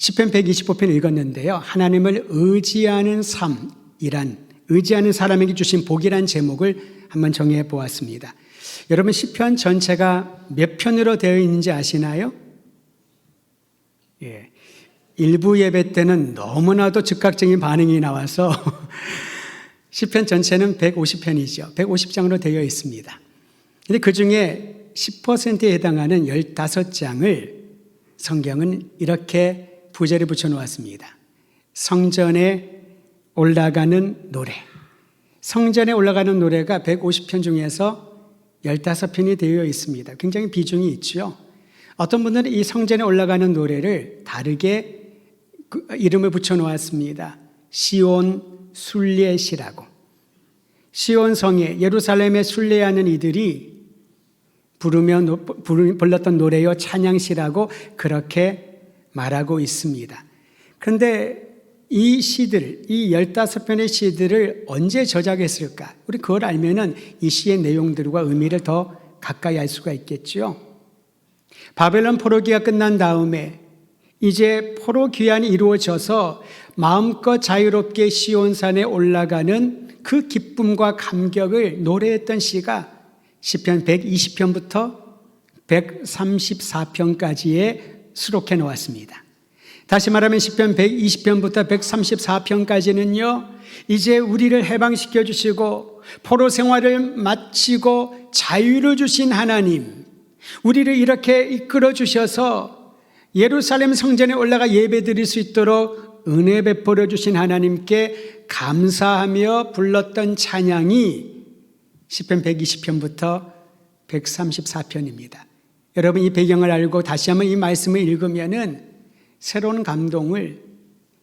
시편 125편 읽었는데요. 하나님을 의지하는 의지하는 사람에게 주신 복이란 제목을 한번 정해 보았습니다. 여러분 시편 전체가 몇 편으로 되어 있는지 아시나요? 예. 일부 예배 때는 너무나도 즉각적인 반응이 나와서 시편 전체는 150편이죠. 150장으로 되어 있습니다. 근데 그 중에 10%에 해당하는 15장을 성경은 이렇게 부제를 붙여 놓았습니다. 성전에 올라가는 노래. 성전에 올라가는 노래가 150편 중에서 15편이 되어 있습니다. 굉장히 비중이 있죠. 어떤 분들은 이 성전에 올라가는 노래를 다르게 이름을 붙여 놓았습니다. 시온 순례시라고. 시온 성에 예루살렘에 순례하는 이들이 불렀던 노래요 찬양시라고 그렇게 말하고 있습니다. 그런데 이 시들, 이 15편의 시들을 언제 저작했을까? 우리 그걸 알면은 이 시의 내용들과 의미를 더 가까이 알 수가 있겠죠. 바벨론 포로기가 끝난 다음에 이제 포로 귀환이 이루어져서 마음껏 자유롭게 시온산에 올라가는 그 기쁨과 감격을 노래했던 시가 시편 120편부터 134편까지에 수록해 놓았습니다. 다시 말하면 시편 120편부터 134편까지는요, 이제 우리를 해방시켜 주시고 포로 생활을 마치고 자유를 주신 하나님, 우리를 이렇게 이끌어 주셔서 예루살렘 성전에 올라가 예배 드릴 수 있도록 은혜 베풀어 주신 하나님께 감사하며 불렀던 찬양이 시편 120편부터 134편입니다. 여러분 이 배경을 알고 다시 한번 이 말씀을 읽으면은 새로운 감동을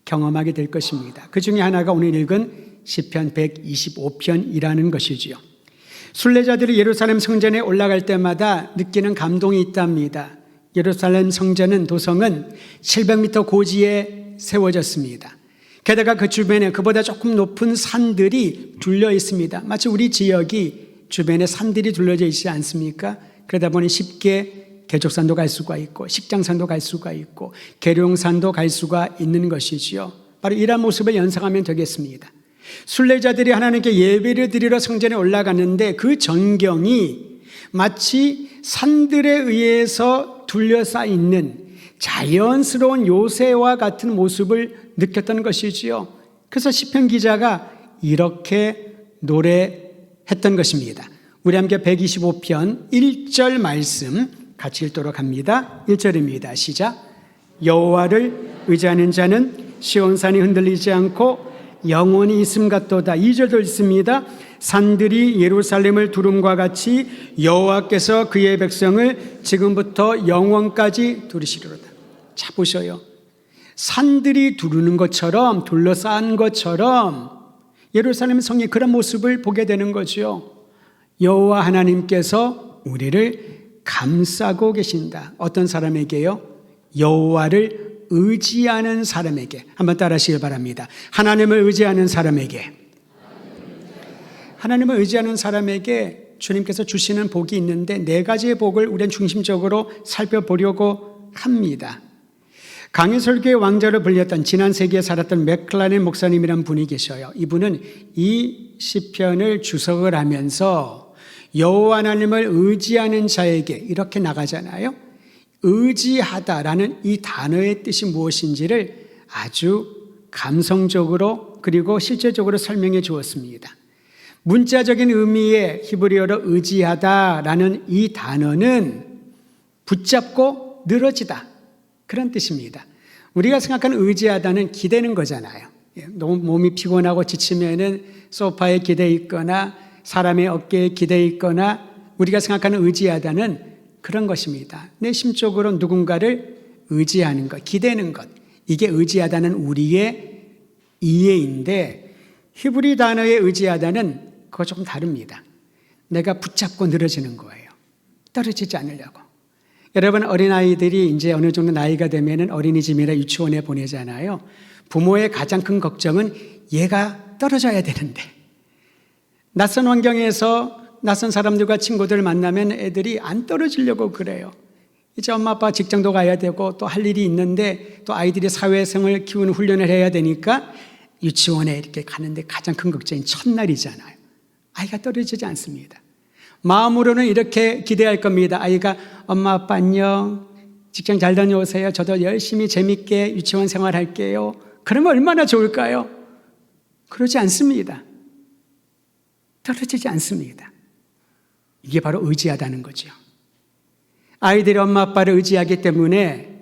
경험하게 될 것입니다. 그 중에 하나가 오늘 읽은 시편 125편이라는 것이지요. 순례자들이 예루살렘 성전에 올라갈 때마다 느끼는 감동이 있답니다. 예루살렘 성전은 도성은 700m 고지에 세워졌습니다. 게다가 그 주변에 그보다 조금 높은 산들이 둘러 있습니다. 마치 우리 지역이 주변에 산들이 둘러져 있지 않습니까? 그러다 보니 쉽게 개족산도 갈 수가 있고 식장산도 갈 수가 있고 계룡산도 갈 수가 있는 것이지요. 바로 이런 모습을 연상하면 되겠습니다. 순례자들이 하나님께 예배를 드리러 성전에 올라갔는데 그 전경이 마치 산들에 의해서 둘러싸 있는 자연스러운 요새와 같은 모습을 느꼈던 것이지요. 그래서 시편 기자가 이렇게 노래했던 것입니다. 우리 함께 125편 1절 말씀 같이 읽도록 합니다. 1절입니다. 시작. 여호와를 의지하는 자는 시온산이 흔들리지 않고 영원히 있음 같도다. 2절도 있습니다. 산들이 예루살렘을 두름과 같이 여호와께서 그의 백성을 지금부터 영원까지 두르시리로다. 자 보셔요. 산들이 두르는 것처럼 둘러싼 것처럼 예루살렘 성의 그런 모습을 보게 되는 거죠. 여호와 하나님께서 우리를 감싸고 계신다. 어떤 사람에게요? 여호와를 의지하는 사람에게. 한번 따라하시길 바랍니다. 하나님을 의지하는 사람에게. 하나님을 의지하는 사람에게 주님께서 주시는 복이 있는데 네 가지의 복을 우리는 중심적으로 살펴보려고 합니다. 강해설교의 왕자로 불렸던 지난 세기에 살았던 맥클라렌 목사님이라는 분이 계셔요. 이분은 이 시편을 주석을 하면서 여호와 하나님을 의지하는 자에게 이렇게 나가잖아요. 의지하다라는 이 단어의 뜻이 무엇인지를 아주 감성적으로 그리고 실제적으로 설명해 주었습니다. 문자적인 의미의 히브리어로 의지하다라는 이 단어는 붙잡고 늘어지다 그런 뜻입니다. 우리가 생각하는 의지하다는 기대는 거잖아요. 너무 몸이 피곤하고 지치면은 소파에 기대 있거나 사람의 어깨에 기대 있거나 우리가 생각하는 의지하다는 그런 것입니다. 내심적으로 누군가를 의지하는 것, 기대는 것. 이게 의지하다는 우리의 이해인데 히브리 단어의 의지하다는 그거 조금 다릅니다. 내가 붙잡고 늘어지는 거예요. 떨어지지 않으려고. 여러분 어린아이들이 이제 어느 정도 나이가 되면 어린이집이나 유치원에 보내잖아요. 부모의 가장 큰 걱정은 얘가 떨어져야 되는데 낯선 환경에서 낯선 사람들과 친구들을 만나면 애들이 안 떨어지려고 그래요. 이제 엄마 아빠 직장도 가야 되고 또 할 일이 있는데 또 아이들이 사회성을 키우는 훈련을 해야 되니까 유치원에 이렇게 가는데 가장 큰 걱정이 첫날이잖아요. 아이가 떨어지지 않습니다. 마음으로는 이렇게 기대할 겁니다. 아이가 엄마 아빠 안녕, 직장 잘 다녀오세요. 저도 열심히 재밌게 유치원 생활할게요. 그러면 얼마나 좋을까요? 그러지 않습니다. 떨어지지 않습니다. 이게 바로 의지하다는 거죠. 아이들이 엄마 아빠를 의지하기 때문에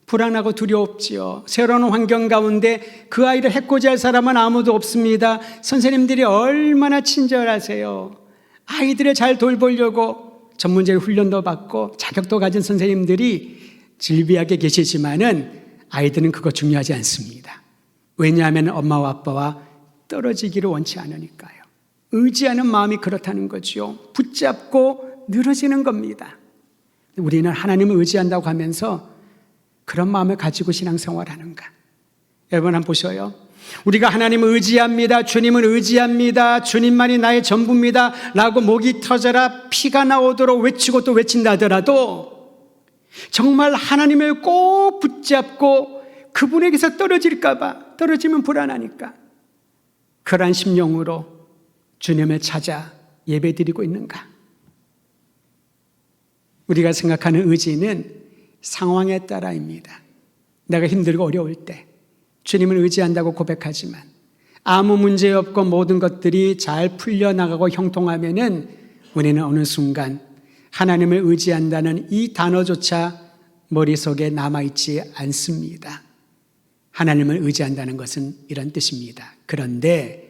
불안하고 두렵지요. 새로운 환경 가운데 그 아이를 해코지할 사람은 아무도 없습니다. 선생님들이 얼마나 친절하세요. 아이들을 잘 돌보려고 전문적인 훈련도 받고 자격도 가진 선생님들이 질비하게 계시지만은 아이들은 그거 중요하지 않습니다. 왜냐하면 엄마와 아빠와 떨어지기를 원치 않으니까요. 의지하는 마음이 그렇다는 거죠. 붙잡고 늘어지는 겁니다. 우리는 하나님을 의지한다고 하면서 그런 마음을 가지고 신앙생활하는가? 여러분 한번 보셔요. 우리가 하나님을 의지합니다. 주님을 의지합니다. 주님만이 나의 전부입니다. 라고 목이 터져라 피가 나오도록 외치고 또 외친다 하더라도 정말 하나님을 꼭 붙잡고 그분에게서 떨어질까 봐, 떨어지면 불안하니까 그러한 심령으로 주님을 찾아 예배드리고 있는가? 우리가 생각하는 의지는 상황에 따라입니다. 내가 힘들고 어려울 때 주님을 의지한다고 고백하지만 아무 문제 없고 모든 것들이 잘 풀려나가고 형통하면은 우리는 어느 순간 하나님을 의지한다는 이 단어조차 머릿속에 남아있지 않습니다. 하나님을 의지한다는 것은 이런 뜻입니다. 그런데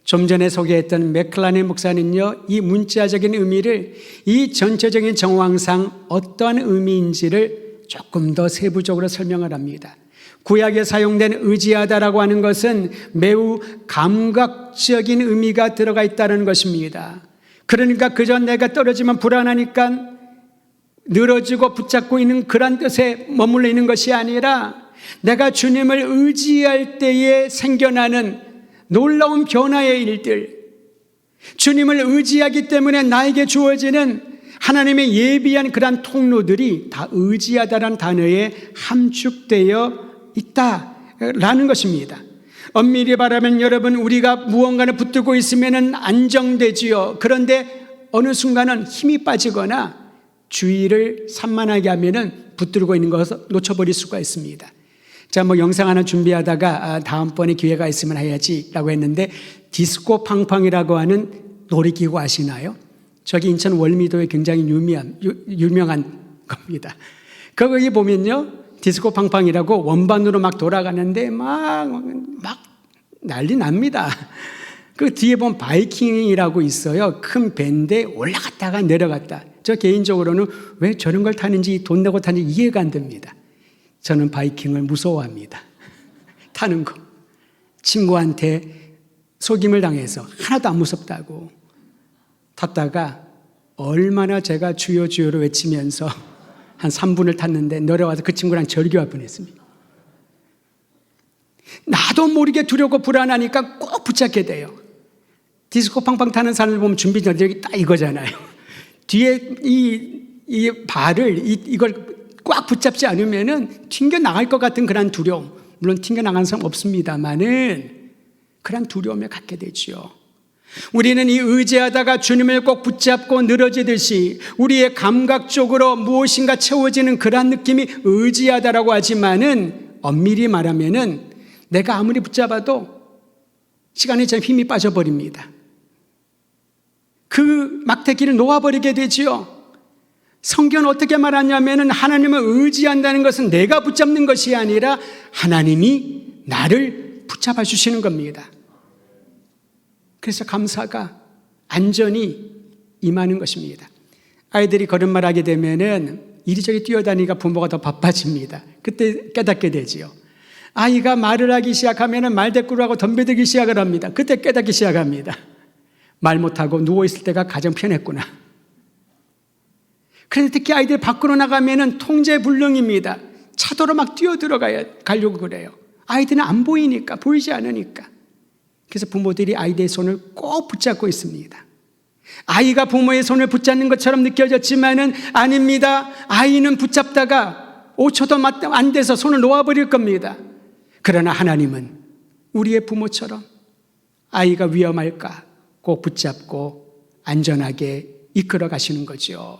좀 전에 소개했던 맥클라렌 목사는요, 이 문자적인 의미를 이 전체적인 정황상 어떠한 의미인지를 조금 더 세부적으로 설명을 합니다. 구약에 사용된 의지하다라고 하는 것은 매우 감각적인 의미가 들어가 있다는 것입니다. 그러니까 그저 내가 떨어지면 불안하니까 늘어지고 붙잡고 있는 그런 뜻에 머물러 있는 것이 아니라 내가 주님을 의지할 때에 생겨나는 놀라운 변화의 일들, 주님을 의지하기 때문에 나에게 주어지는 하나님의 예비한 그러한 통로들이 다 의지하다라는 단어에 함축되어 있다라는 것입니다. 엄밀히 말하면 여러분, 우리가 무언가를 붙들고 있으면 안정되지요. 그런데 어느 순간은 힘이 빠지거나 주의를 산만하게 하면 붙들고 있는 것을 놓쳐버릴 수가 있습니다. 자, 영상 하나 준비하다가 다음번에 기회가 있으면 해야지라고 했는데 디스코 팡팡이라고 하는 놀이기구 아시나요? 저기 인천 월미도에 굉장히 유명한 겁니다. 거기 보면요, 디스코 팡팡이라고 원반으로 막 돌아가는데 막 난리 납니다. 그 뒤에 보면 바이킹이라고 있어요. 큰 배인데 올라갔다가 내려갔다. 저 개인적으로는 왜 저런 걸 타는지, 돈 내고 타는지 이해가 안 됩니다. 저는 바이킹을 무서워합니다. 타는 거. 친구한테 속임을 당해서 하나도 안 무섭다고 탔다가 얼마나 제가 주여 주여로 외치면서 한 3분을 탔는데 내려와서 그 친구랑 절교할 뻔했습니다. 나도 모르게 두렵고 불안하니까 꼭 붙잡게 돼요. 디스코 팡팡 타는 사람을 보면 준비 전력이 딱 이거잖아요. 뒤에 이 발을 이걸 꽉 붙잡지 않으면은 튕겨나갈 것 같은 그런 두려움. 물론 튕겨나가는 사람 없습니다만은 그런 두려움을 갖게 되죠. 우리는 이 의지하다가 주님을 꼭 붙잡고 늘어지듯이 우리의 감각적으로 무엇인가 채워지는 그런 느낌이 의지하다라고 하지만은 엄밀히 말하면은 내가 아무리 붙잡아도 시간이 참 힘이 빠져버립니다. 그 막대기를 놓아버리게 되지요. 성경은 어떻게 말하냐면은 하나님을 의지한다는 것은 내가 붙잡는 것이 아니라 하나님이 나를 붙잡아 주시는 겁니다. 그래서 감사가 안전이 임하는 것입니다. 아이들이 걸음마하게 되면은 이리저리 뛰어다니니까 부모가 더 바빠집니다. 그때 깨닫게 되지요. 아이가 말을 하기 시작하면은 말대꾸를 하고 덤벼들기 시작을 합니다. 그때 깨닫기 시작합니다. 말 못하고 누워있을 때가 가장 편했구나. 그런데 특히 아이들 밖으로 나가면은 통제불능입니다. 차도로 막 가려고 그래요. 아이들은 안 보이니까, 보이지 않으니까. 그래서 부모들이 아이들의 손을 꼭 붙잡고 있습니다. 아이가 부모의 손을 붙잡는 것처럼 느껴졌지만은 아닙니다. 아이는 붙잡다가 5초도 안 돼서 손을 놓아버릴 겁니다. 그러나 하나님은 우리의 부모처럼 아이가 위험할까 꼭 붙잡고 안전하게 이끌어 가시는 거죠.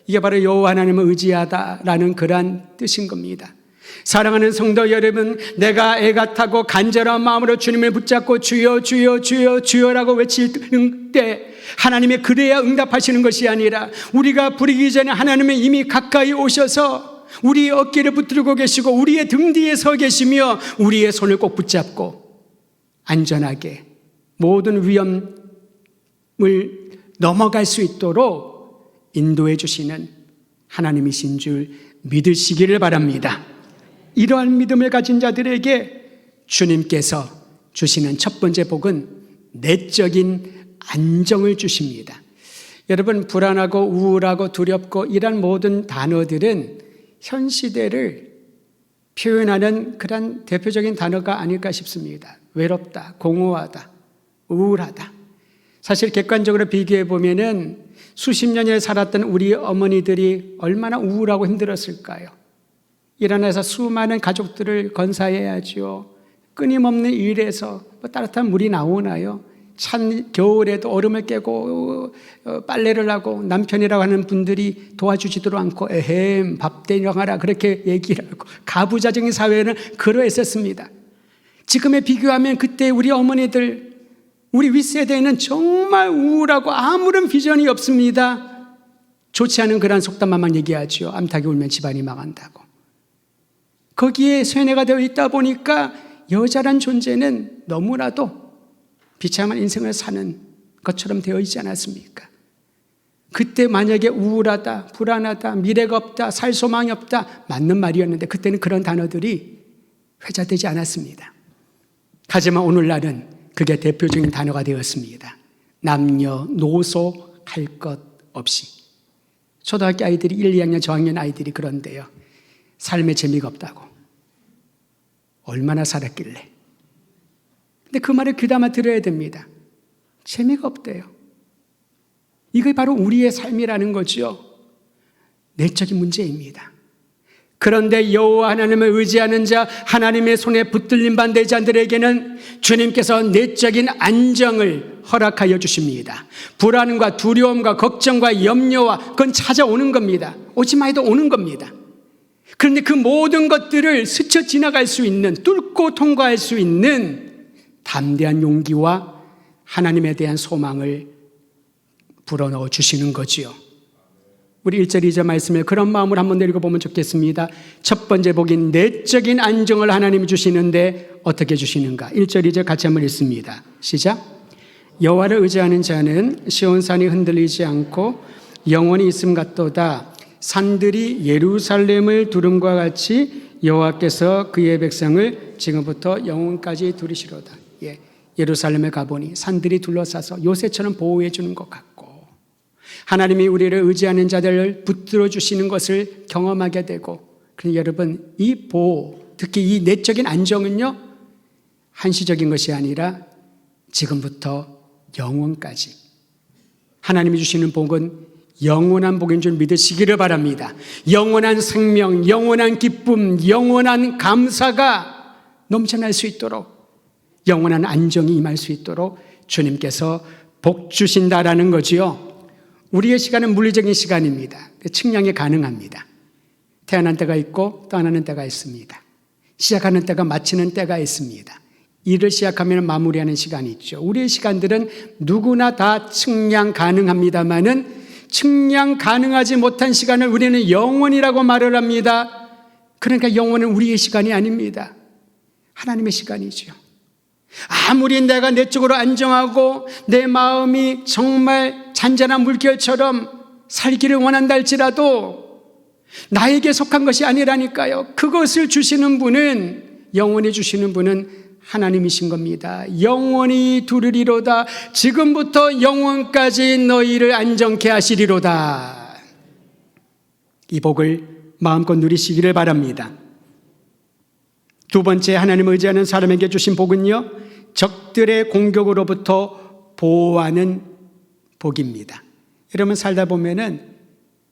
이게 바로 여호와 하나님을 의지하다라는 그러한 뜻인 겁니다. 사랑하는 성도 여러분, 내가 애가 타고 간절한 마음으로 주님을 붙잡고 주여 주여 주여 주여라고 외칠 때 하나님의 그래야 응답하시는 것이 아니라 우리가 부르기 전에 하나님은 이미 가까이 오셔서 우리의 어깨를 붙들고 계시고 우리의 등 뒤에 서 계시며 우리의 손을 꼭 붙잡고 안전하게 모든 위험을 넘어갈 수 있도록 인도해 주시는 하나님이신 줄 믿으시기를 바랍니다. 이러한 믿음을 가진 자들에게 주님께서 주시는 첫 번째 복은 내적인 안정을 주십니다. 여러분, 불안하고 우울하고 두렵고 이런 모든 단어들은 현 시대를 표현하는 그런 대표적인 단어가 아닐까 싶습니다. 외롭다, 공허하다, 우울하다. 사실 객관적으로 비교해 보면은 수십 년을 살았던 우리 어머니들이 얼마나 우울하고 힘들었을까요? 일어나서 수많은 가족들을 건사해야죠. 끊임없는 일에서 따뜻한 물이 나오나요? 찬 겨울에도 얼음을 깨고 빨래를 하고 남편이라고 하는 분들이 도와주지도 않고 에헴 밥 대령하라 그렇게 얘기를 하고 가부장적인 사회는 그러했었습니다. 지금에 비교하면 그때 우리 어머니들, 우리 윗세대는 정말 우울하고 아무런 비전이 없습니다. 좋지 않은 그런 속담만 얘기하죠. 암탉이 울면 집안이 망한다고. 거기에 쇠뇌가 되어 있다 보니까 여자란 존재는 너무나도 비참한 인생을 사는 것처럼 되어 있지 않았습니까? 그때 만약에 우울하다, 불안하다, 미래가 없다, 살 소망이 없다 맞는 말이었는데 그때는 그런 단어들이 회자되지 않았습니다. 하지만 오늘날은 그게 대표적인 단어가 되었습니다. 남녀노소 할 것 없이. 초등학교 아이들이 1, 2학년 저학년 아이들이 그런데요. 삶에 재미가 없다고. 얼마나 살았길래. 근데 그 말을 귀담아 들어야 됩니다. 재미가 없대요. 이게 바로 우리의 삶이라는 거죠. 내적인 문제입니다. 그런데 여호와 하나님을 의지하는 자, 하나님의 손에 붙들림 받는 자들에게는 주님께서 내적인 안정을 허락하여 주십니다. 불안과 두려움과 걱정과 염려와 그건 찾아오는 겁니다. 오지마 해도 오는 겁니다. 그런데 그 모든 것들을 스쳐 지나갈 수 있는, 뚫고 통과할 수 있는 담대한 용기와 하나님에 대한 소망을 불어넣어 주시는 거지요. 우리 1절 2절 말씀에 그런 마음을 한번 읽어보면 좋겠습니다. 첫 번째 복인 내적인 안정을 하나님이 주시는데 어떻게 주시는가? 1절 2절 같이 한번 읽습니다. 시작. 여호와를 의지하는 자는 시온산이 흔들리지 않고 영원히 있음 같도다. 산들이 예루살렘을 두름과 같이 여호와께서 그의 백성을 지금부터 영원까지 두리시로다. 예루살렘에 가보니 산들이 둘러싸서 요새처럼 보호해 주는 것 같고 하나님이 우리를 의지하는 자들을 붙들어 주시는 것을 경험하게 되고, 그런데 여러분 이 보호, 특히 이 내적인 안정은요 한시적인 것이 아니라 지금부터 영원까지 하나님이 주시는 복은 영원한 복인 줄 믿으시기를 바랍니다. 영원한 생명, 영원한 기쁨, 영원한 감사가 넘쳐날 수 있도록, 영원한 안정이 임할 수 있도록 주님께서 복 주신다라는 거지요. 우리의 시간은 물리적인 시간입니다. 측량이 가능합니다. 태어난 때가 있고 떠나는 때가 있습니다. 시작하는 때가 마치는 때가 있습니다. 일을 시작하면 마무리하는 시간이 있죠. 우리의 시간들은 누구나 다 측량 가능합니다만은 측량 가능하지 못한 시간을 우리는 영원이라고 말을 합니다. 그러니까 영원은 우리의 시간이 아닙니다. 하나님의 시간이죠. 아무리 내가 내적으로 안정하고 내 마음이 정말 잔잔한 물결처럼 살기를 원한다 할지라도 나에게 속한 것이 아니라니까요. 그것을 주시는 분은, 영원히 주시는 분은 하나님이신 겁니다. 영원히 두르리로다. 지금부터 영원까지 너희를 안정케 하시리로다. 이 복을 마음껏 누리시기를 바랍니다. 두 번째, 하나님을 의지하는 사람에게 주신 복은요, 적들의 공격으로부터 보호하는 복입니다. 여러분 살다 보면은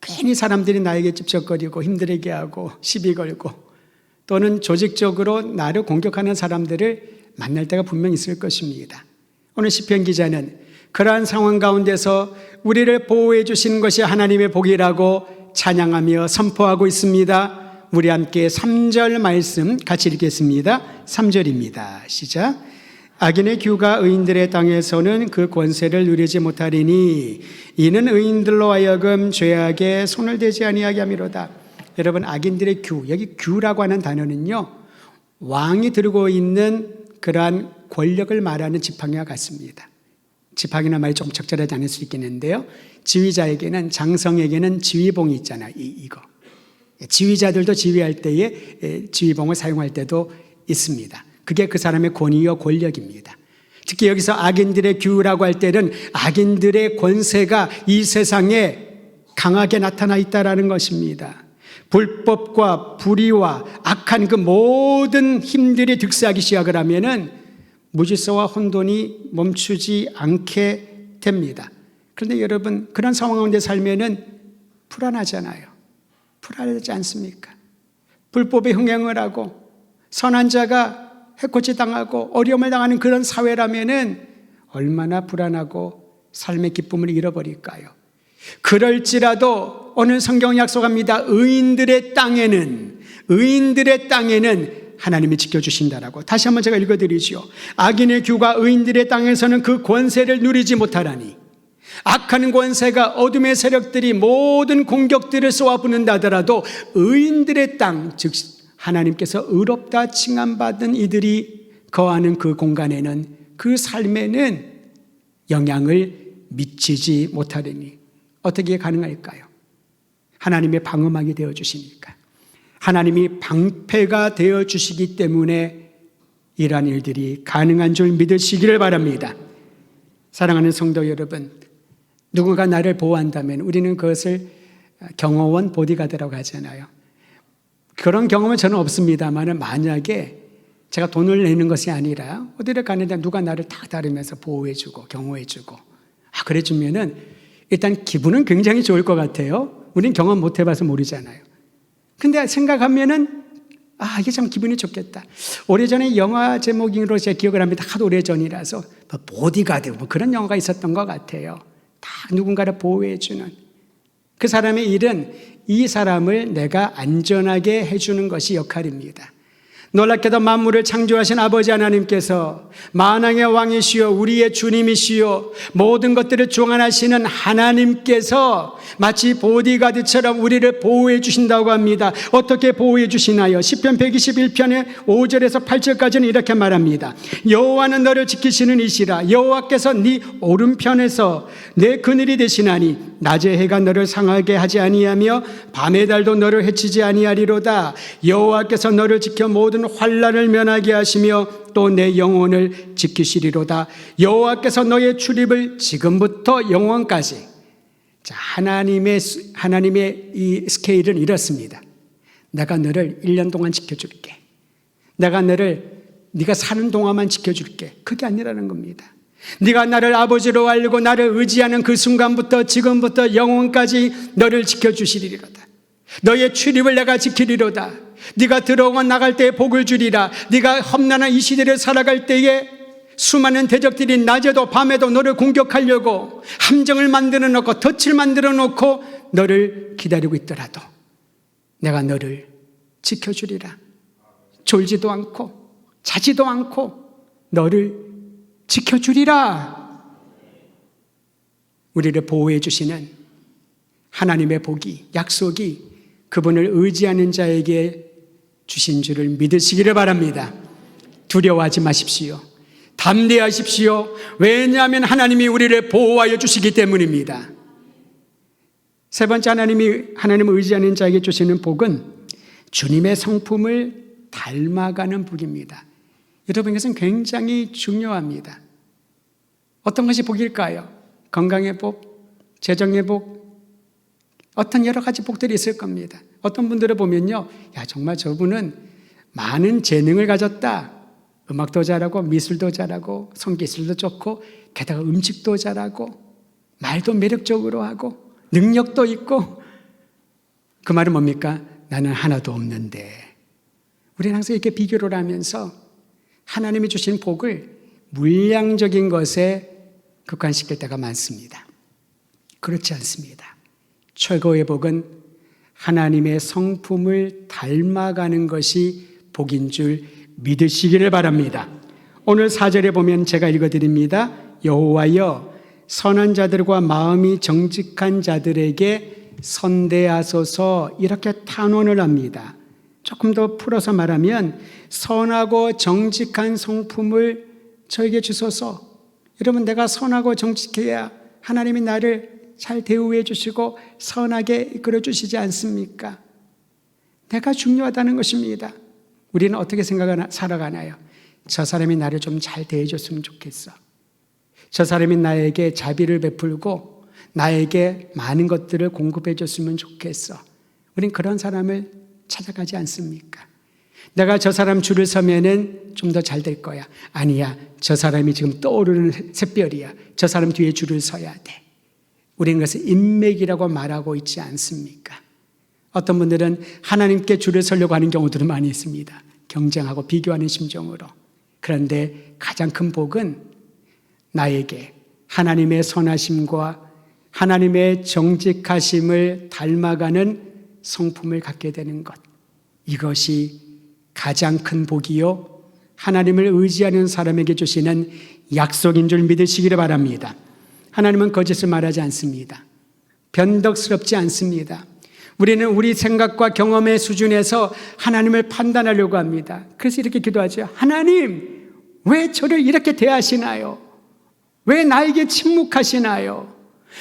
괜히 사람들이 나에게 찝쩍거리고 힘들게 하고 시비 걸고 또는 조직적으로 나를 공격하는 사람들을 만날 때가 분명 있을 것입니다. 오늘 시편 기자는 그러한 상황 가운데서 우리를 보호해 주시는 것이 하나님의 복이라고 찬양하며 선포하고 있습니다. 우리 함께 3절 말씀 같이 읽겠습니다. 3절입니다. 시작. 악인의 규가 의인들의 땅에서는 그 권세를 누리지 못하리니 이는 의인들로 하여금 죄악에 손을 대지 아니하게 함이로다. 여러분 악인들의 규, 여기 규라고 하는 단어는요 왕이 들고 있는 그러한 권력을 말하는 지팡이와 같습니다. 지팡이나 말이 조금 적절하지 않을 수 있겠는데요, 지휘자에게는, 장성에게는 지휘봉이 있잖아요. 이거 지휘자들도 지휘할 때에 지휘봉을 사용할 때도 있습니다. 그게 그 사람의 권위와 권력입니다. 특히 여기서 악인들의 규라고 할 때는 악인들의 권세가 이 세상에 강하게 나타나 있다는 것입니다. 불법과 불의와 악한 그 모든 힘들이 득세하기 시작을 하면은 무질서와 혼돈이 멈추지 않게 됩니다. 그런데 여러분 그런 상황 가운데 살면은 불안하잖아요. 불안하지 않습니까? 불법에 흥행을 하고 선한 자가 해코지 당하고 어려움을 당하는 그런 사회라면은 얼마나 불안하고 삶의 기쁨을 잃어버릴까요? 그럴지라도 오늘 성경은 약속합니다. 의인들의 땅에는 하나님이 지켜주신다라고. 다시 한번 제가 읽어드리죠. 악인의 규가 의인들의 땅에서는 그 권세를 누리지 못하라니. 악한 권세가 어둠의 세력들이 모든 공격들을 쏘아부는다 하더라도 의인들의 땅, 즉 하나님께서 의롭다 칭함받은 이들이 거하는 그 공간에는, 그 삶에는 영향을 미치지 못하리니 어떻게 가능할까요? 하나님의 방어막이 되어주시니까, 하나님이 방패가 되어주시기 때문에 이러한 일들이 가능한 줄 믿으시기를 바랍니다. 사랑하는 성도 여러분, 누군가 나를 보호한다면 우리는 그것을 경호원 보디가드라고 하잖아요. 그런 경험은 저는 없습니다만 만약에 제가 돈을 내는 것이 아니라 어디를 가는데 누가 나를 다 따르면서 보호해주고 경호해주고 그래주면은 일단 기분은 굉장히 좋을 것 같아요. 우린 경험 못 해봐서 모르잖아요. 근데 생각하면은 이게 참 기분이 좋겠다. 오래전에 영화 제목으로 제가 기억을 합니다. 하도 오래전이라서 보디가드 그런 영화가 있었던 것 같아요. 다 누군가를 보호해주는 그 사람의 일은 이 사람을 내가 안전하게 해주는 것이 역할입니다. 놀랍게도 만물을 창조하신 아버지 하나님께서 만왕의 왕이시여 우리의 주님이시여 모든 것들을 주관하시는 하나님께서 마치 보디가드처럼 우리를 보호해 주신다고 합니다. 어떻게 보호해 주시나요? 시편 121편의 5절에서 8절까지는 이렇게 말합니다. 여호와는 너를 지키시는 이시라. 여호와께서 네 오른편에서 내 그늘이 되시나니 낮의 해가 너를 상하게 하지 아니하며 밤의 달도 너를 해치지 아니하리로다. 여호와께서 너를 지켜 모든 환난을 면하게 하시며 또 내 영혼을 지키시리로다. 여호와께서 너의 출입을 지금부터 영원까지. 자, 하나님의 이 스케일은 이렇습니다. 내가 너를 1년 동안 지켜줄게. 내가 너를 네가 사는 동안만 지켜줄게. 그게 아니라는 겁니다. 네가 나를 아버지로 알고 나를 의지하는 그 순간부터 지금부터 영원까지 너를 지켜주시리로다. 너의 출입을 내가 지키리로다. 네가 들어오고 나갈 때에 복을 주리라. 네가 험난한 이 시대를 살아갈 때에 수많은 대적들이 낮에도 밤에도 너를 공격하려고 함정을 만들어 놓고 덫을 만들어 놓고 너를 기다리고 있더라도 내가 너를 지켜주리라. 졸지도 않고 자지도 않고 너를 지켜주리라. 우리를 보호해 주시는 하나님의 복이, 약속이 그분을 의지하는 자에게 주신 줄을 믿으시기를 바랍니다. 두려워하지 마십시오. 담대하십시오. 왜냐하면 하나님이 우리를 보호하여 주시기 때문입니다. 세 번째, 하나님을 의지하는 자에게 주시는 복은 주님의 성품을 닮아가는 복입니다. 여러분, 이것은 굉장히 중요합니다. 어떤 것이 복일까요? 건강의 복, 재정의 복, 어떤 여러 가지 복들이 있을 겁니다. 어떤 분들을 보면요, 정말 저분은 많은 재능을 가졌다. 음악도 잘하고 미술도 잘하고 손기술도 좋고 게다가 음식도 잘하고 말도 매력적으로 하고 능력도 있고, 그 말은 뭡니까? 나는 하나도 없는데. 우리는 항상 이렇게 비교를 하면서 하나님이 주신 복을 물량적인 것에 국한시킬 때가 많습니다. 그렇지 않습니다. 최고의 복은 하나님의 성품을 닮아가는 것이 복인 줄 믿으시기를 바랍니다. 오늘 4절에 보면 제가 읽어드립니다. 여호와여, 선한 자들과 마음이 정직한 자들에게 선대하소서, 이렇게 탄원을 합니다. 조금 더 풀어서 말하면 선하고 정직한 성품을 저에게 주소서. 여러분, 내가 선하고 정직해야 하나님이 나를 잘 대우해 주시고 선하게 이끌어 주시지 않습니까? 내가 중요하다는 것입니다. 우리는 어떻게 살아가나요? 저 사람이 나를 좀 잘 대해줬으면 좋겠어. 저 사람이 나에게 자비를 베풀고 나에게 많은 것들을 공급해 줬으면 좋겠어. 우린 그런 사람을 찾아가지 않습니까? 내가 저 사람 줄을 서면은 좀 더 잘 될 거야. 아니야, 저 사람이 지금 떠오르는 샛별이야. 저 사람 뒤에 줄을 서야 돼. 우리는 그것을 인맥이라고 말하고 있지 않습니까? 어떤 분들은 하나님께 줄을 서려고 하는 경우들은 많이 있습니다. 경쟁하고 비교하는 심정으로. 그런데 가장 큰 복은 나에게 하나님의 선하심과 하나님의 정직하심을 닮아가는 성품을 갖게 되는 것, 이것이 가장 큰 복이요 하나님을 의지하는 사람에게 주시는 약속인 줄 믿으시기를 바랍니다. 하나님은 거짓을 말하지 않습니다. 변덕스럽지 않습니다. 우리는 우리 생각과 경험의 수준에서 하나님을 판단하려고 합니다. 그래서 이렇게 기도하죠. 하나님, 왜 저를 이렇게 대하시나요? 왜 나에게 침묵하시나요?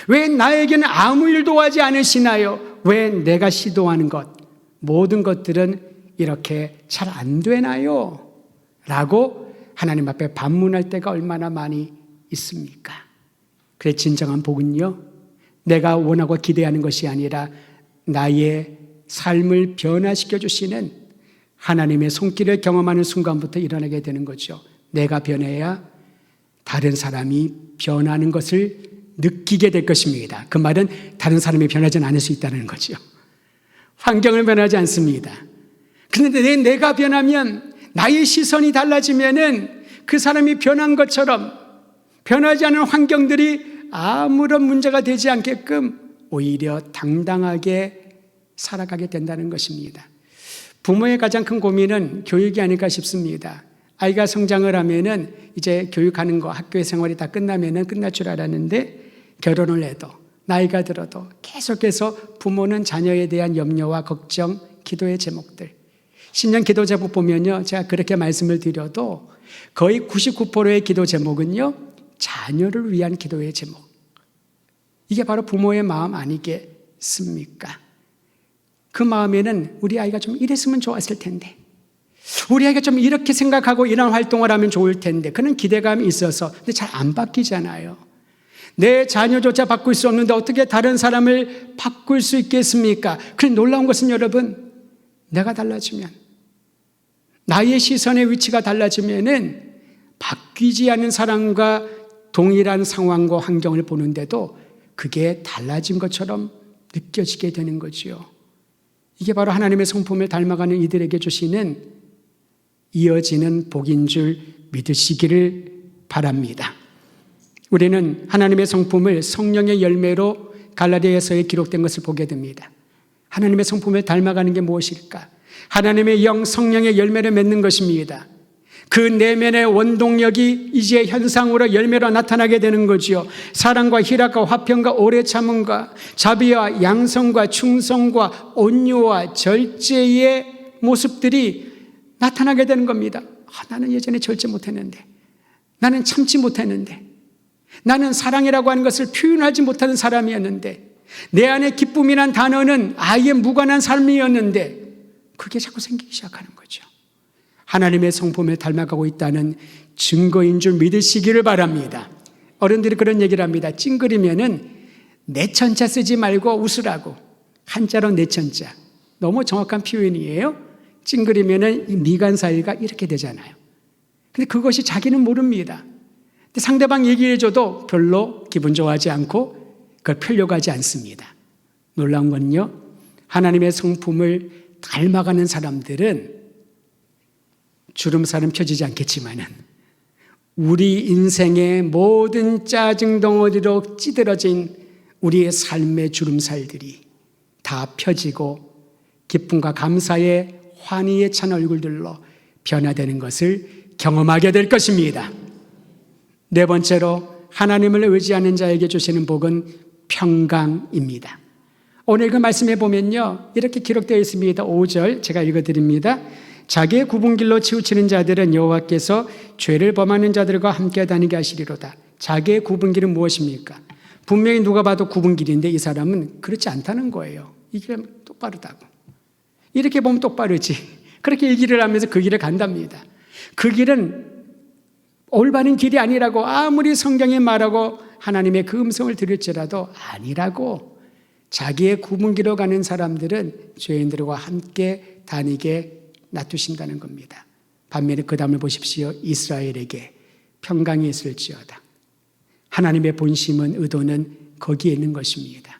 왜 나에게는 아무 일도 하지 않으시나요? 왜 내가 시도하는 것, 모든 것들은 이렇게 잘 안 되나요? 라고 하나님 앞에 반문할 때가 얼마나 많이 있습니까? 그래, 진정한 복은요, 내가 원하고 기대하는 것이 아니라 나의 삶을 변화시켜 주시는 하나님의 손길을 경험하는 순간부터 일어나게 되는 거죠. 내가 변해야 다른 사람이 변하는 것을 느끼게 될 것입니다. 그 말은 다른 사람이 변하지 않을 수 있다는 거죠. 환경은 변하지 않습니다. 그런데 내가 변하면, 나의 시선이 달라지면은 그 사람이 변한 것처럼 변하지 않은 환경들이 아무런 문제가 되지 않게끔 오히려 당당하게 살아가게 된다는 것입니다. 부모의 가장 큰 고민은 교육이 아닐까 싶습니다. 아이가 성장을 하면은 이제 교육하는 거, 학교의 생활이 다 끝나면은 끝날 줄 알았는데, 결혼을 해도 나이가 들어도 계속해서 부모는 자녀에 대한 염려와 걱정, 기도의 제목들. 신년 기도 제목 보면요, 제가 그렇게 말씀을 드려도 거의 99%의 기도 제목은요, 자녀를 위한 기도의 제목. 이게 바로 부모의 마음 아니겠습니까? 그 마음에는 우리 아이가 좀 이랬으면 좋았을 텐데, 우리 아이가 좀 이렇게 생각하고 이런 활동을 하면 좋을 텐데, 그런 기대감이 있어서, 근데 잘 안 바뀌잖아요. 내 자녀조차 바꿀 수 없는데 어떻게 다른 사람을 바꿀 수 있겠습니까? 그런데 놀라운 것은 여러분, 내가 달라지면, 나의 시선의 위치가 달라지면은 바뀌지 않은 사람과 동일한 상황과 환경을 보는데도 그게 달라진 것처럼 느껴지게 되는 거지요. 이게 바로 하나님의 성품을 닮아가는 이들에게 주시는 이어지는 복인 줄 믿으시기를 바랍니다. 우리는 하나님의 성품을 성령의 열매로 갈라디아서에 기록된 것을 보게 됩니다. 하나님의 성품을 닮아가는 게 무엇일까? 하나님의 영, 성령의 열매를 맺는 것입니다. 그 내면의 원동력이 이제 현상으로 열매로 나타나게 되는 거지요. 사랑과 희락과 화평과 오래 참음과 자비와 양성과 충성과 온유와 절제의 모습들이 나타나게 되는 겁니다. 나는 예전에 절제 못했는데, 나는 참지 못했는데, 나는 사랑이라고 하는 것을 표현하지 못하는 사람이었는데, 내 안에 기쁨이란 단어는 아예 무관한 삶이었는데, 그게 자꾸 생기기 시작하는 거죠. 하나님의 성품을 닮아가고 있다는 증거인 줄 믿으시기를 바랍니다. 어른들이 그런 얘기를 합니다. 찡그리면은 내천자 쓰지 말고 웃으라고. 한자로 내천자. 너무 정확한 표현이에요. 찡그리면은 이 미간 사이가 이렇게 되잖아요. 근데 그것이 자기는 모릅니다. 근데 상대방 얘기해줘도 별로 기분 좋아하지 않고 그걸 펴려고 하지 않습니다. 놀라운 건요, 하나님의 성품을 닮아가는 사람들은 주름살은 펴지지 않겠지만은 우리 인생의 모든 짜증 덩어리로 찌들어진 우리의 삶의 주름살들이 다 펴지고 기쁨과 감사의 환희에 찬 얼굴들로 변화되는 것을 경험하게 될 것입니다. 네 번째로 하나님을 의지하는 자에게 주시는 복은 평강입니다. 오늘 그 말씀에 보면요, 이렇게 기록되어 있습니다. 5절 제가 읽어드립니다. 자기의 굽은 길로 치우치는 자들은 여호와께서 죄를 범하는 자들과 함께 다니게 하시리로다. 자기의 굽은 길은 무엇입니까? 분명히 누가 봐도 굽은 길인데 이 사람은 그렇지 않다는 거예요. 이 길은 똑바르다고. 이렇게 보면 똑바르지. 그렇게 얘기를 하면서 그 길을 간답니다. 그 길은 올바른 길이 아니라고 아무리 성경이 말하고 하나님의 그 음성을 들을지라도 아니라고. 자기의 굽은 길로 가는 사람들은 죄인들과 함께 다니게 놔두신다는 겁니다. 반면에 그 다음을 보십시오. 이스라엘에게 평강이 있을지어다. 하나님의 본심은, 의도는 거기에 있는 것입니다.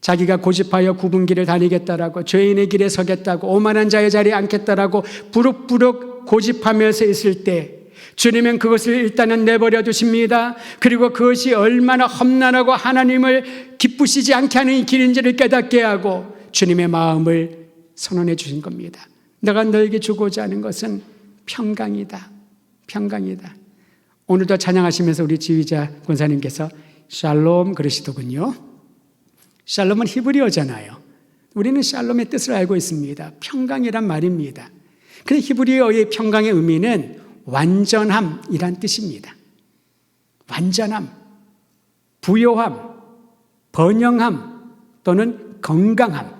자기가 고집하여 굽은 길을 다니겠다라고, 죄인의 길에 서겠다고, 오만한 자의 자리에 앉겠다라고 부룩부룩 고집하면서 있을 때 주님은 그것을 일단은 내버려 두십니다. 그리고 그것이 얼마나 험난하고 하나님을 기쁘시지 않게 하는 이 길인지를 깨닫게 하고 주님의 마음을 선언해 주신 겁니다. 내가 너에게 주고자 하는 것은 평강이다. 평강이다. 오늘도 찬양하시면서 우리 지휘자 권사님께서 샬롬 그러시더군요. 샬롬은 히브리어잖아요. 우리는 샬롬의 뜻을 알고 있습니다. 평강이란 말입니다. 근데 히브리어의 평강의 의미는 완전함이란 뜻입니다. 완전함, 부요함, 번영함 또는 건강함,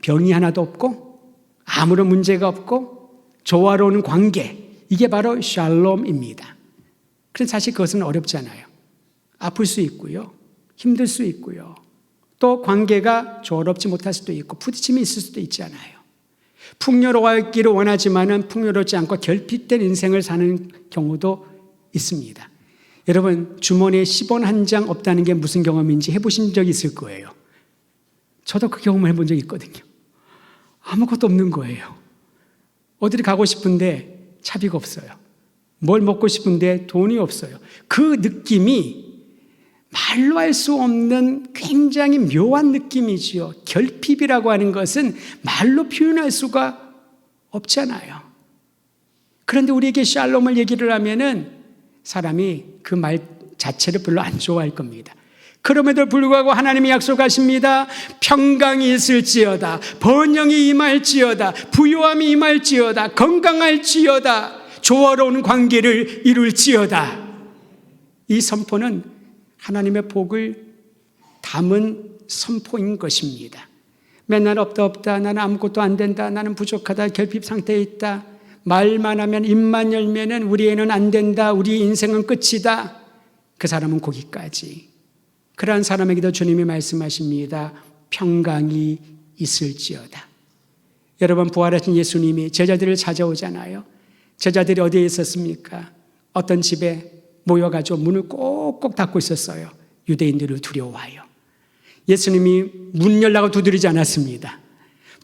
병이 하나도 없고 아무런 문제가 없고 조화로운 관계, 이게 바로 샬롬입니다. 그런데 사실 그것은 어렵잖아요. 아플 수 있고요, 힘들 수 있고요, 또 관계가 조화롭지 못할 수도 있고 부딪힘이 있을 수도 있잖아요. 풍요로웠기를 원하지만은 풍요롭지 않고 결핍된 인생을 사는 경우도 있습니다. 여러분, 주머니에 10원 한 장 없다는 게 무슨 경험인지 해보신 적이 있을 거예요. 저도 그 경험을 해본 적이 있거든요. 아무것도 없는 거예요. 어디를 가고 싶은데 차비가 없어요. 뭘 먹고 싶은데 돈이 없어요. 그 느낌이 말로 할 수 없는 굉장히 묘한 느낌이지요. 결핍이라고 하는 것은 말로 표현할 수가 없잖아요. 그런데 우리에게 샬롬을 얘기를 하면은 사람이 그 말 자체를 별로 안 좋아할 겁니다. 그럼에도 불구하고 하나님이 약속하십니다. 평강이 있을지어다, 번영이 임할지어다, 부요함이 임할지어다, 건강할지어다, 조화로운 관계를 이룰지어다. 이 선포는 하나님의 복을 담은 선포인 것입니다. 맨날 없다 나는 아무것도 안 된다, 나는 부족하다, 결핍 상태에 있다, 말만 하면 입만 열면은 우리 애는 안 된다, 우리 인생은 끝이다, 그 사람은 거기까지. 그러한 사람에게도 주님이 말씀하십니다. 평강이 있을지어다. 여러분, 부활하신 예수님이 제자들을 찾아오잖아요. 제자들이 어디에 있었습니까? 어떤 집에 모여가지고 문을 꼭꼭 닫고 있었어요. 유대인들을 두려워하여. 예수님이 문 열라고 두드리지 않았습니다.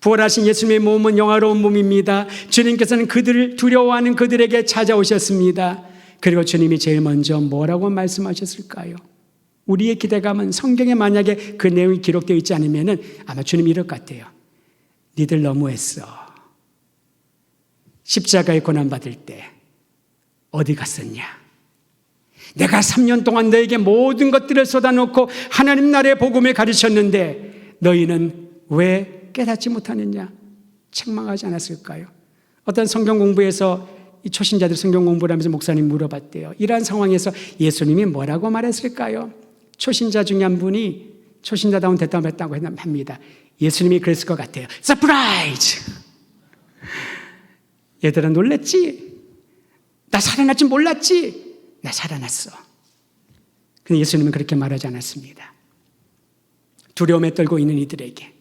부활하신 예수님의 몸은 영화로운 몸입니다. 주님께서는 그들을 두려워하는 그들에게 찾아오셨습니다. 그리고 주님이 제일 먼저 뭐라고 말씀하셨을까요? 우리의 기대감은 성경에 만약에 그 내용이 기록되어 있지 않으면 아마 주님이 이럴 것 같아요. 니들 너무했어. 십자가에 고난받을 때 어디 갔었냐? 내가 3년 동안 너에게 모든 것들을 쏟아놓고 하나님 나라의 복음을 가르쳤는데 너희는 왜 깨닫지 못하느냐? 책망하지 않았을까요? 어떤 성경 공부에서 이 초신자들 성경 공부를 하면서 목사님 물어봤대요. 이러한 상황에서 예수님이 뭐라고 말했을까요? 초신자 중에 한 분이 초신자다운 대답을 했다고 합니다. 예수님이 그랬을 것 같아요. 서프라이즈! 얘들아 놀랬지? 나 살아날 줄 몰랐지? 나 살아났어. 근데 예수님은 그렇게 말하지 않았습니다. 두려움에 떨고 있는 이들에게,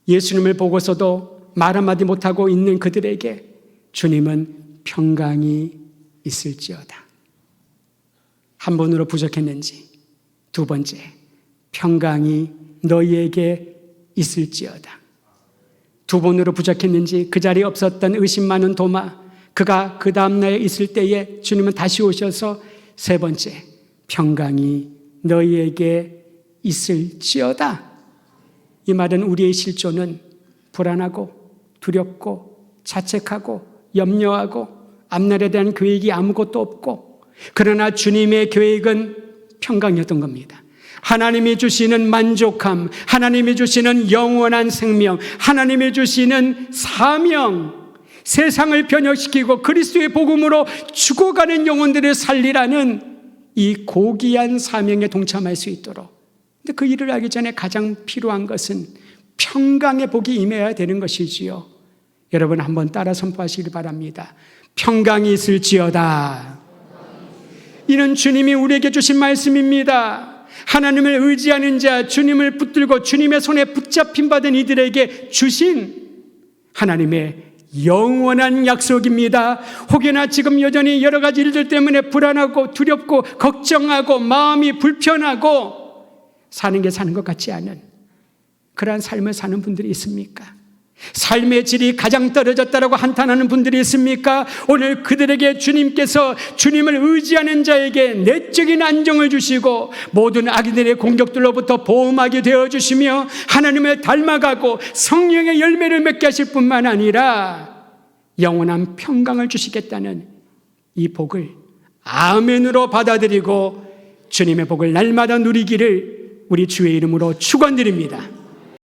예수님을 보고서도 말 한마디 못하고 있는 그들에게 주님은 평강이 있을지어다. 한 번으로 부족했는지, 두 번째, 평강이 너희에게 있을지어다. 두 번으로 부족했는지 그 자리에 없었던 의심 많은 도마, 그가 그 다음날에 있을 때에 주님은 다시 오셔서 세 번째, 평강이 너희에게 있을지어다. 이 말은 우리의 실존은 불안하고 두렵고 자책하고 염려하고 앞날에 대한 계획이 아무것도 없고, 그러나 주님의 계획은 평강이었던 겁니다. 하나님이 주시는 만족함, 하나님이 주시는 영원한 생명, 하나님이 주시는 사명, 세상을 변혁시키고 그리스도의 복음으로 죽어가는 영혼들을 살리라는 이 고귀한 사명에 동참할 수 있도록. 근데 그 일을 하기 전에 가장 필요한 것은 평강의 복이 임해야 되는 것이지요. 여러분 한번 따라 선포하시길 바랍니다. 평강이 있을지어다. 이는 주님이 우리에게 주신 말씀입니다. 하나님을 의지하는 자, 주님을 붙들고 주님의 손에 붙잡힌 받은 이들에게 주신 하나님의 영원한 약속입니다. 혹여나 지금 여전히 여러 가지 일들 때문에 불안하고 두렵고 걱정하고 마음이 불편하고 사는 게 사는 것 같지 않은 그러한 삶을 사는 분들이 있습니까? 삶의 질이 가장 떨어졌다라고 한탄하는 분들이 있습니까? 오늘 그들에게 주님께서 주님을 의지하는 자에게 내적인 안정을 주시고 모든 악인들의 공격들로부터 보호막이 되어주시며 하나님을 닮아가고 성령의 열매를 맺게 하실 뿐만 아니라 영원한 평강을 주시겠다는 이 복을 아멘으로 받아들이고 주님의 복을 날마다 누리기를 우리 주의 이름으로 축원드립니다.